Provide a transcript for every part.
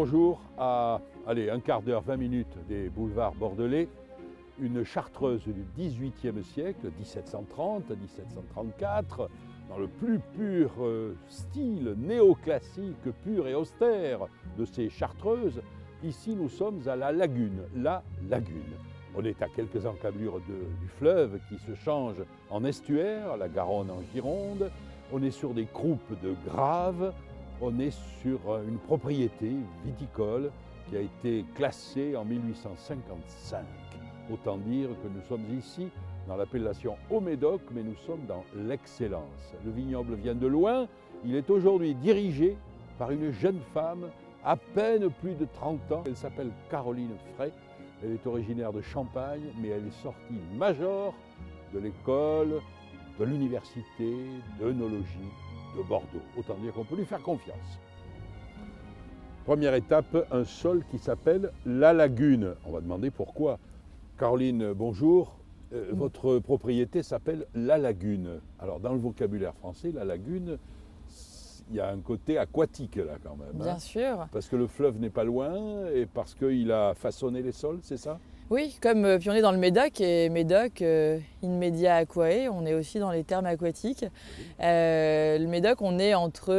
bonjour à un quart d'heure, 20 minutes des boulevards bordelais, une chartreuse du XVIIIe siècle, 1730-1734, dans le plus pur style néoclassique, pur et austère de ces chartreuses. Ici, nous sommes à la Lagune, la Lagune. On est à quelques encablures du fleuve qui se change en estuaire, la Garonne en Gironde. On est sur des croupes de graves. On est sur une propriété viticole qui a été classée en 1855. Autant dire que nous sommes ici dans l'appellation Haut-Médoc, mais nous sommes dans l'excellence. Le vignoble vient de loin. Il est aujourd'hui dirigé par une jeune femme, à peine plus de 30 ans. Elle s'appelle Caroline Fray. Elle est originaire de Champagne, mais elle est sortie major de l'école, de l'université d'œnologie de Bordeaux. Autant dire qu'on peut lui faire confiance. Première étape, un sol qui s'appelle la Lagune. On va demander pourquoi. Caroline, bonjour. Votre propriété s'appelle la Lagune. Alors, dans le vocabulaire français, la Lagune, il y a un côté aquatique là quand même. Bien sûr. Parce que le fleuve n'est pas loin et parce qu'il a façonné les sols, c'est ça? Oui, puis on est dans le Médoc et Médoc, in media aquae, on est aussi dans les termes aquatiques. Le Médoc, on est entre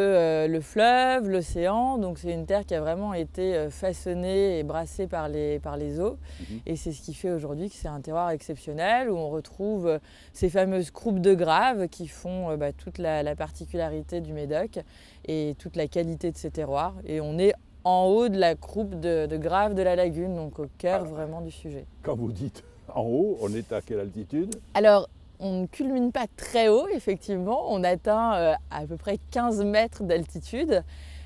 le fleuve, l'océan, donc c'est une terre qui a vraiment été façonnée et brassée par les eaux. Et c'est ce qui fait aujourd'hui que c'est un terroir exceptionnel où on retrouve ces fameuses croupes de graves qui font toute la particularité du Médoc et toute la qualité de ces terroirs. Et on est en haut de la croupe de graves de la Lagune, donc au cœur vraiment du sujet. Quand vous dites en haut, on est à quelle altitude? Alors, on ne culmine pas très haut, effectivement. On atteint à peu près 15 mètres d'altitude.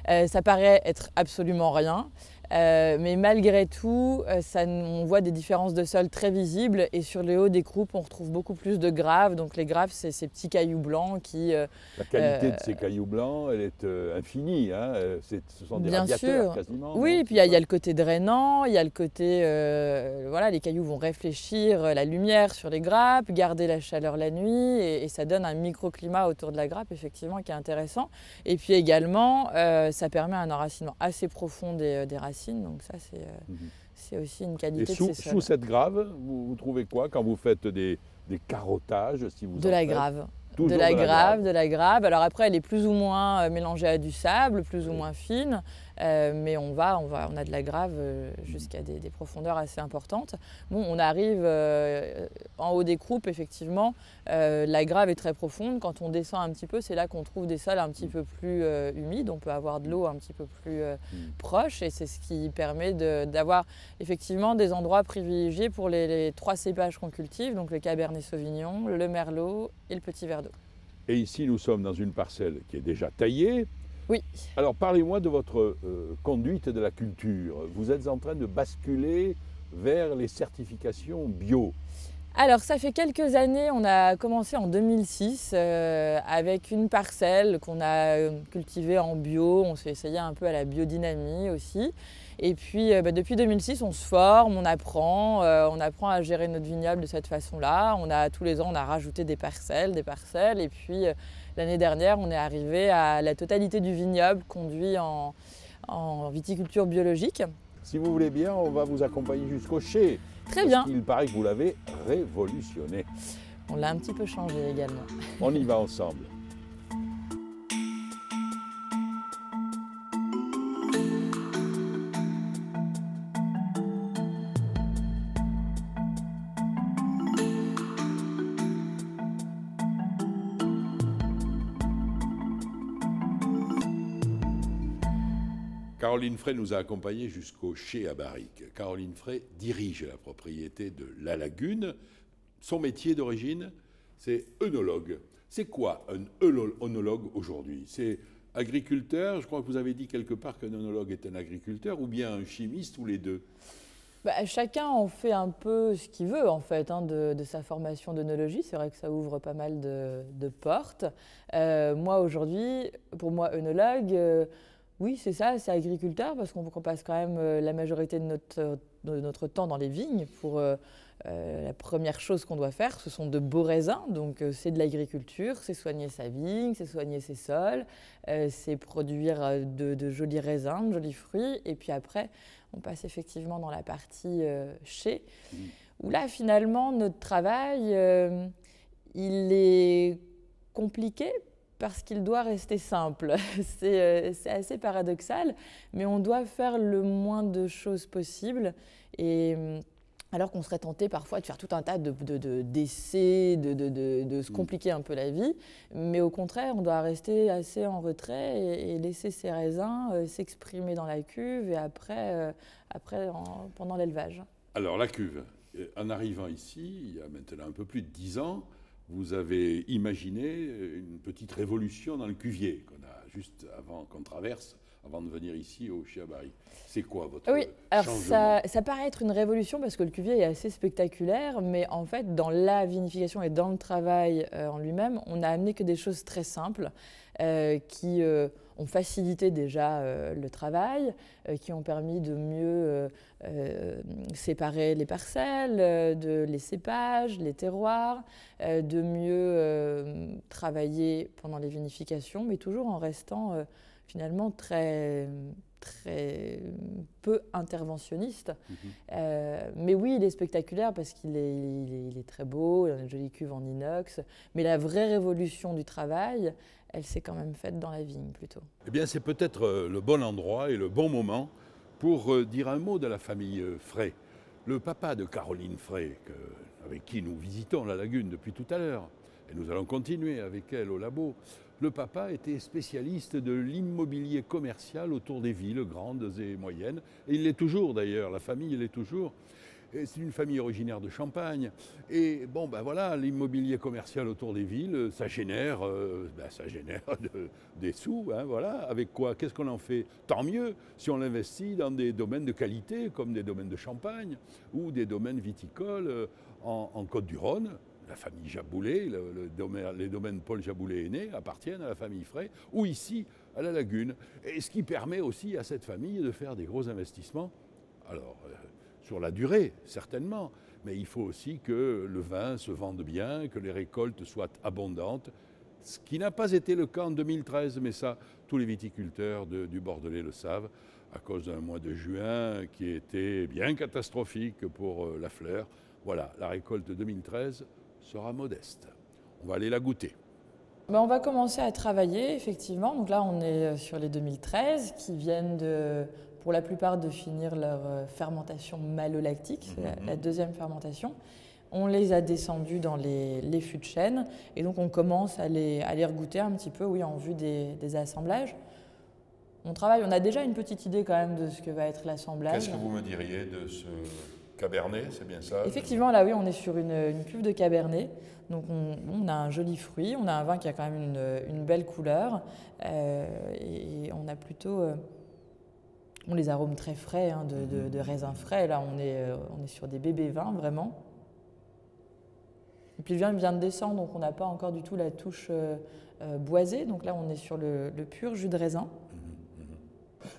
Ça paraît être absolument rien. Mais malgré tout, on voit des différences de sol très visibles et sur les hauts des croupes, on retrouve beaucoup plus de graves. Donc les graves, c'est ces petits cailloux blancs qui… La qualité de ces cailloux blancs, elle est infinie. Hein, ce sont des radiateurs quasiment. Oui, et puis il y a le côté drainant, il y a le côté… voilà, les cailloux vont réfléchir la lumière sur les grappes, garder la chaleur la nuit et ça donne un microclimat autour de la grappe, effectivement, qui est intéressant. Et puis également, ça permet un enracinement assez profond des racines. Donc ça, c'est aussi une qualité de ces sols. Sous cette grave, vous trouvez quoi quand vous faites des carottages, si vous de la grave. Toujours de la grave. Alors après, elle est plus ou moins mélangée à du sable, plus ou moins fine, mais on a de la grave jusqu'à des profondeurs assez importantes. Bon, on arrive en haut des croupes, effectivement, la grave est très profonde. Quand on descend un petit peu, c'est là qu'on trouve des sols un petit peu plus humides. On peut avoir de l'eau un petit peu plus proche, et c'est ce qui permet d'avoir effectivement des endroits privilégiés pour les trois cépages qu'on cultive, donc le Cabernet Sauvignon, le Merlot et le Petit Verdot. Et ici, nous sommes dans une parcelle qui est déjà taillée. Oui. Alors, parlez-moi de votre conduite de la culture. Vous êtes en train de basculer vers les certifications bio. Alors, ça fait quelques années, on a commencé en 2006 avec une parcelle qu'on a cultivée en bio. On s'est essayé un peu à la biodynamie aussi. Et puis, depuis 2006, on se forme, on apprend à gérer notre vignoble de cette façon-là. Tous les ans, on a rajouté des parcelles. Et puis, l'année dernière, on est arrivé à la totalité du vignoble conduit en viticulture biologique. Si vous voulez bien, on va vous accompagner jusqu'au chai. Très bien. Il paraît que vous l'avez révolutionné. On l'a un petit peu changé également. On y va ensemble. Caroline Fray nous a accompagnés jusqu'au chai à barriques. Caroline Fray dirige la propriété de la Lagune. Son métier d'origine, c'est œnologue. C'est quoi un œnologue aujourd'hui? C'est agriculteur, je crois que vous avez dit quelque part qu'un œnologue est un agriculteur, ou bien un chimiste, ou les deux? Chacun en fait un peu ce qu'il veut en fait de sa formation d'œnologie. C'est vrai que ça ouvre pas mal de portes. Moi aujourd'hui, pour moi œnologue, Oui, c'est ça, c'est agriculteur parce qu'on passe quand même la majorité de notre temps dans les vignes. La première chose qu'on doit faire, ce sont de beaux raisins. Donc c'est de l'agriculture, c'est soigner sa vigne, c'est soigner ses sols, c'est produire de jolis raisins, de jolis fruits. Et puis après, on passe effectivement dans la partie chai, où là finalement notre travail, il est compliqué parce qu'il doit rester simple. C'est assez paradoxal, mais on doit faire le moins de choses possible. Et alors qu'on serait tenté parfois de faire tout un tas d'essais, de se compliquer un peu la vie, mais au contraire, on doit rester assez en retrait et laisser ces raisins s'exprimer dans la cuve et après pendant l'élevage. Alors la cuve, en arrivant ici, il y a maintenant un peu plus de 10 ans, vous avez imaginé une petite révolution dans le cuvier qu'on a juste avant qu'on traverse, avant de venir ici au Chiabary. C'est quoi votre changement ? Ça paraît être une révolution parce que le cuvier est assez spectaculaire, mais en fait, dans la vinification et dans le travail en lui-même, on n'a amené que des choses très simples qui ont facilité déjà le travail, qui ont permis de mieux séparer les parcelles, les cépages, les terroirs, de mieux travailler pendant les vinifications, mais toujours en restant finalement très peu interventionniste. Mais oui, il est spectaculaire parce qu'il est très beau, il a une jolie cuve en inox, mais la vraie révolution du travail, elle s'est quand même faite dans la vigne plutôt. Eh bien, c'est peut-être le bon endroit et le bon moment pour dire un mot de la famille Frey. Le papa de Caroline Frey, avec qui nous visitons la lagune depuis tout à l'heure, et nous allons continuer avec elle au labo. Le papa était spécialiste de l'immobilier commercial autour des villes grandes et moyennes. Et il l'est toujours d'ailleurs, la famille l'est toujours. C'est une famille originaire de Champagne. Et bon, ben voilà, l'immobilier commercial autour des villes, ça génère, des sous, hein, voilà. Avec quoi? Qu'est-ce qu'on en fait? Tant mieux si on l'investit dans des domaines de qualité, comme des domaines de Champagne ou des domaines viticoles en Côte-du-Rhône. La famille Jaboulet, les domaines Paul Jaboulet-Aîné appartiennent à la famille Frey, ou ici, à la lagune. Et ce qui permet aussi à cette famille de faire des gros investissements. Alors, sur la durée, certainement, mais il faut aussi que le vin se vende bien, que les récoltes soient abondantes, ce qui n'a pas été le cas en 2013, mais ça, tous les viticulteurs du Bordelais le savent, à cause d'un mois de juin qui était bien catastrophique pour la fleur. Voilà, la récolte 2013 sera modeste. On va aller la goûter. On va commencer à travailler, effectivement. Donc là, on est sur les 2013 qui viennent pour la plupart de finir leur fermentation malolactique, c'est la deuxième fermentation. On les a descendus dans les fûts de chêne et donc on commence à les regoûter un petit peu, oui, en vue des assemblages. On a déjà une petite idée quand même de ce que va être l'assemblage. Qu'est-ce que vous me diriez de ce Cabernet, c'est bien ça? Effectivement, là oui, on est sur une cuve de Cabernet. Donc on a un joli fruit, on a un vin qui a quand même une belle couleur et on a plutôt les arômes très frais, hein, de raisins frais. Là, on est sur des bébés vins vraiment. Et puis le vin vient de descendre, donc on n'a pas encore du tout la touche boisée. Donc là, on est sur le pur jus de raisin.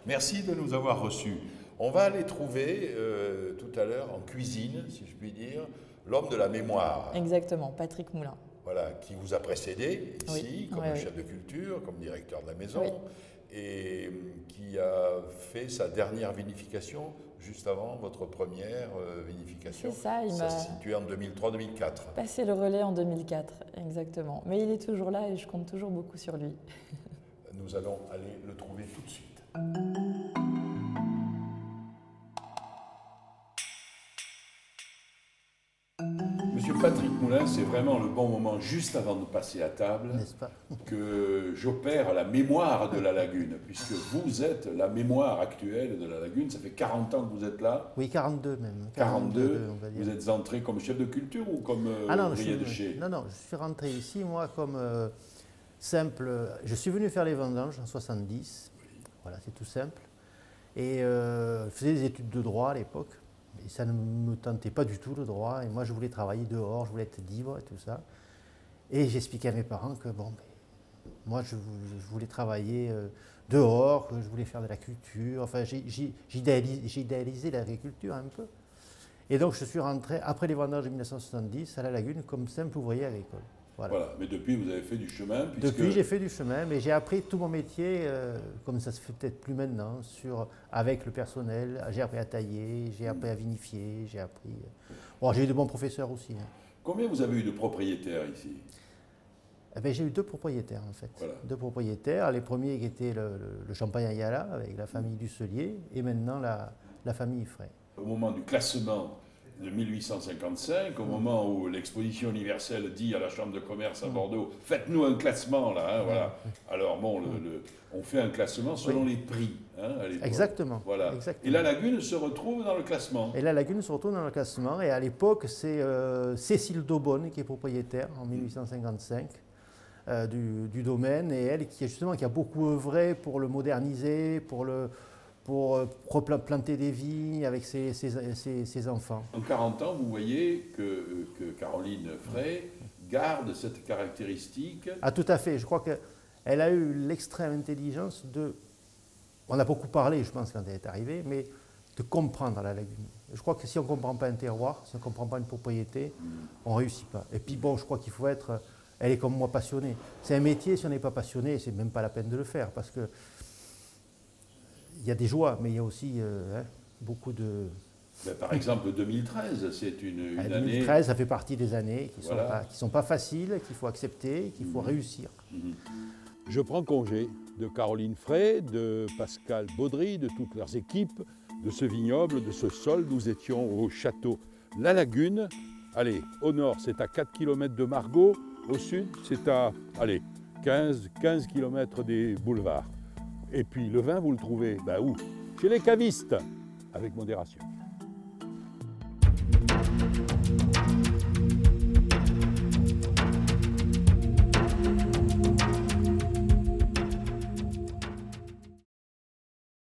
Merci de nous avoir reçus. On va aller trouver tout à l'heure en cuisine, si je puis dire, l'homme de la mémoire. Exactement, Patrick Moulin. Voilà, qui vous a précédé ici, oui, comme chef de culture, comme directeur de la maison, et qui a fait sa dernière vinification juste avant votre première vinification. C'est ça, ça se situait en 2003-2004. Passé le relais en 2004, exactement. Mais il est toujours là et je compte toujours beaucoup sur lui. Nous allons aller le trouver tout de suite. Monsieur Patrick Moulin, c'est vraiment le bon moment, juste avant de passer la table, n'est-ce pas, que j'opère la mémoire de la lagune, puisque vous êtes la mémoire actuelle de la lagune. Ça fait 40 ans que vous êtes là. Oui, 42 même. 42, on va dire. Vous êtes entré comme chef de culture ou comme ouvrier de chai? Non, je suis rentré ici, moi, comme simple... Je suis venu faire les vendanges en 70, oui. Voilà, c'est tout simple. Et je faisais des études de droit à l'époque. Et ça ne me tentait pas du tout, le droit. Et moi, je voulais travailler dehors, je voulais être libre et tout ça. Et j'expliquais à mes parents que, bon, Moi, je voulais travailler dehors, je voulais faire de la culture. Enfin, j'ai idéalisé l'agriculture un peu. Et donc, je suis rentré, après les vendanges de 1970, à la Lagune comme simple ouvrier agricole. Voilà. Mais depuis, vous avez fait du chemin Depuis, j'ai fait du chemin, mais j'ai appris tout mon métier, comme ça se fait peut-être plus maintenant, avec le personnel. J'ai appris à tailler, j'ai appris à vinifier, j'ai appris... Bon, j'ai eu de bons professeurs aussi. Hein. Combien vous avez eu de propriétaires ici? Eh bien, j'ai eu 2 propriétaires, en fait. Voilà. 2 propriétaires. Les premiers qui étaient le Champagne Ayala, avec la famille Dusselier, et maintenant la famille Frey. Au moment du classement de 1855, au moment où l'exposition universelle dit à la Chambre de commerce à Bordeaux, faites-nous un classement là, hein, voilà. Alors bon, on fait un classement selon les prix, hein, à l'époque. Exactement. Voilà. Exactement. Et la Lagune se retrouve dans le classement. Et la Lagune se retrouve dans le classement, et à l'époque, c'est Cécile Daubonne qui est propriétaire en 1855 du domaine, et elle qui a beaucoup œuvré pour le moderniser, pour planter des vignes avec ses enfants. En 40 ans, vous voyez que Caroline Frey garde cette caractéristique. Ah, tout à fait. Je crois qu'elle a eu l'extrême intelligence on a beaucoup parlé, je pense, quand elle est arrivée, mais de comprendre la Lagune. Je crois que si on ne comprend pas un terroir, si on ne comprend pas une propriété, on ne réussit pas. Et puis bon, je crois qu'il faut être... Elle est comme moi passionnée. C'est un métier, si on n'est pas passionné, c'est même pas la peine de le faire, parce que il y a des joies, mais il y a aussi beaucoup de... Ben, par exemple, 2013, c'est une année... 2013, ça fait partie des années qui ne Voilà. sont pas faciles, qu'il faut accepter, qu'il faut réussir. Je prends congé de Caroline Frey, de Pascal Baudry, de toutes leurs équipes, de ce vignoble, de ce sol. Nous étions au château La Lagune. Allez, au nord, c'est à 4 km de Margaux. Au sud, c'est à 15 km des boulevards. Et puis le vin, vous le trouvez où? Chez les cavistes, avec modération.